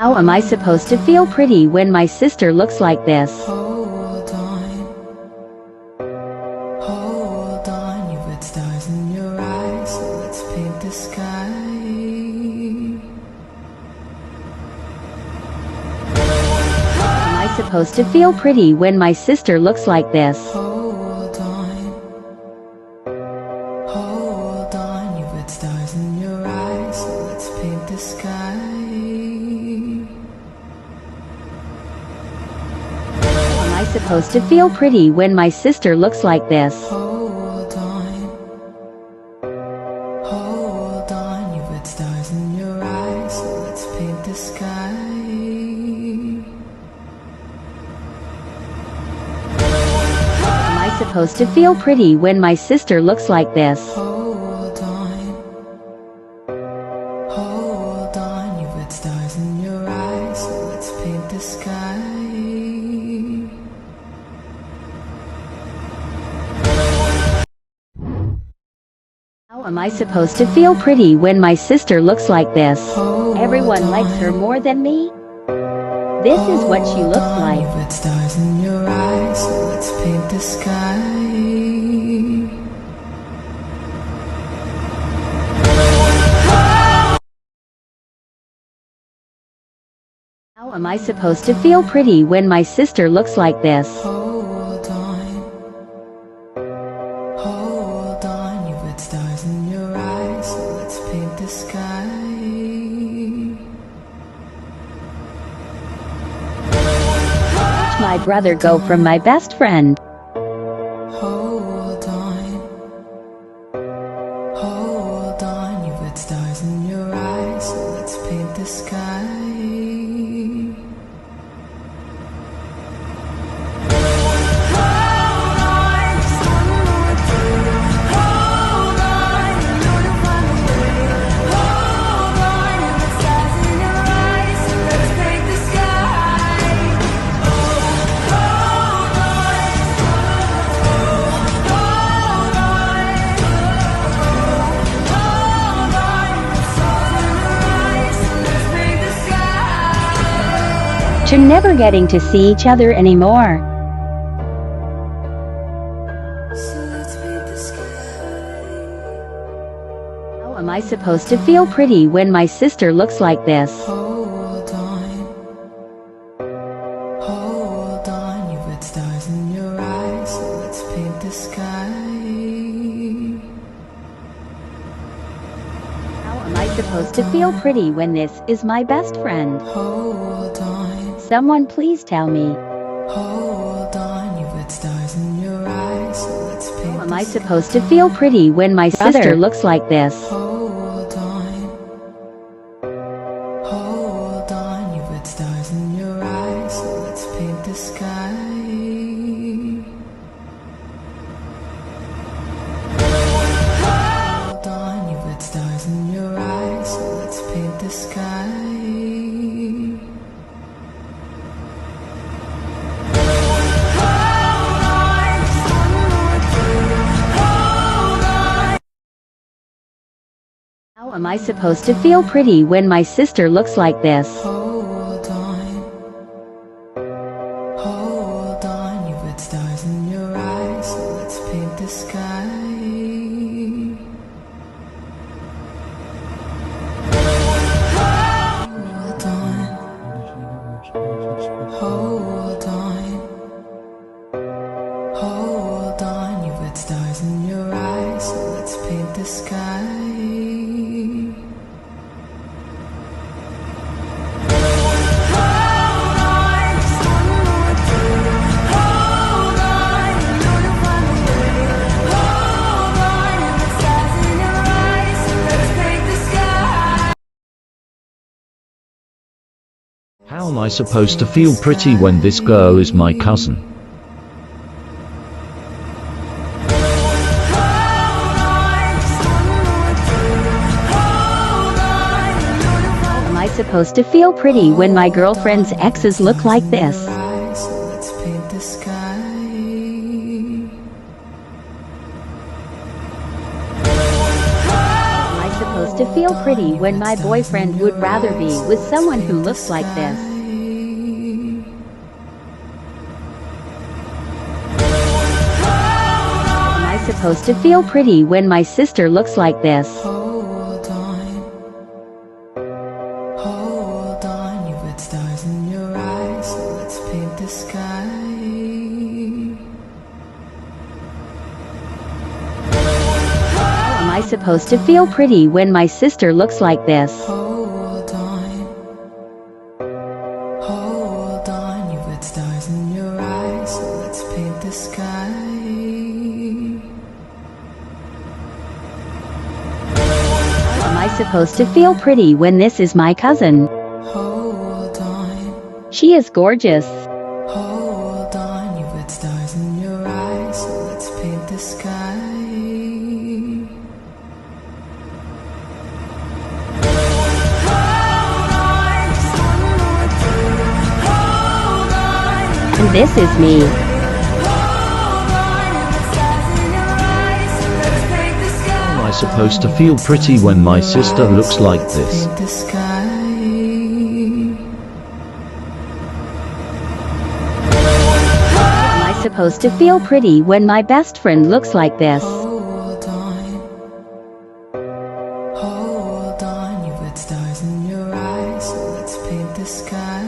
How am I supposed to feel pretty when my sister looks like this? Hold on, you've got stars in your eyes, so let's paint the sky. How am I supposed to feel pretty when my sister looks like this? Hold on, you've got stars in your eyes, so let's paint the sky. How am I supposed to feel pretty when my sister looks like this? Hold on, you've got stars in your eyes, so let's paint the sky. How am I supposed to feel pretty when my sister looks like this? Hold on, you've got stars in your eyes, so let's paint the sky. How am I supposed to feel pretty when my sister looks like this? Everyone likes her more than me? This is what she looks like. You've got stars in your eyes, so let's paint the sky. How am I supposed to feel pretty when my sister looks like this? Hold on, you've got stars in your eyes, so let's paint the sky. Watch my brother go from my best friend. Hold on, you've got stars in your eyes, so let's paint the sky. You're never getting to see each other anymore. So let's paint the sky. How am I supposed to feel pretty when my sister looks like this? Hold on, you've got stars in your eyes, so let's paint the sky. How am I supposed to feel pretty when this is my best friend? Hold on. Someone please tell me. Hold on, you've got stars in your eyes, so let's paint How am I supposed to feel pretty when my sister looks like this? Hold on, you've got stars in your eyes, so let's paint the sky. Hold on, you've got stars in your eyes, so let's paint the sky. How am I supposed to feel pretty when my sister looks like this? Hold on, you've got stars in your eyes, so let's paint the sky. Hold on, you've got stars in your eyes, so let's paint the sky. How am I supposed to feel pretty when this girl is my cousin? How am I supposed to feel pretty when my girlfriend's exes look like this? So let's paint the sky. How am I supposed to feel pretty when my boyfriend would rather be with someone who looks like this? Am I supposed to feel pretty when my sister looks like this? Hold on, you've got stars in your eyes, so let's paint the sky. Am I supposed to feel pretty when my sister looks like this? Hold on, you've got stars in your eyes, so let's paint the sky. Am I supposed to feel pretty when this is my cousin? Hold on, She is gorgeous. hold on, you've got stars in your eyes, so let's paint the sky. And this is me. Am I supposed to feel pretty when my sister looks like this? Paint the sky. Am I supposed to feel pretty when my best friend looks like this? Hold on, you've got stars in your eyes, so let's paint the sky.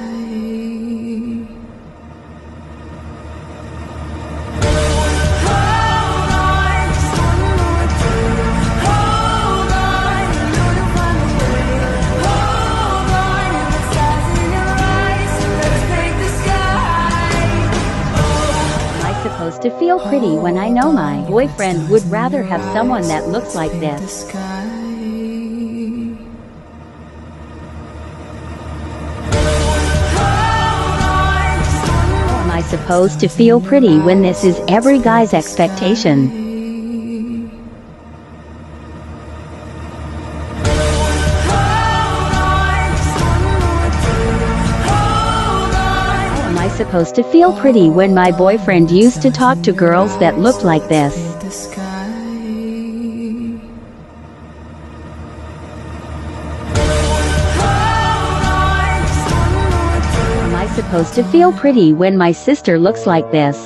Supposed to feel pretty when I know my boyfriend would rather have someone that looks like Paint the this? sky. Am I supposed to feel pretty when this is every guy's expectation? Am I supposed to feel pretty when my boyfriend used to talk to girls that looked like this? Paint the sky. Am I supposed to feel pretty when my sister looks like this?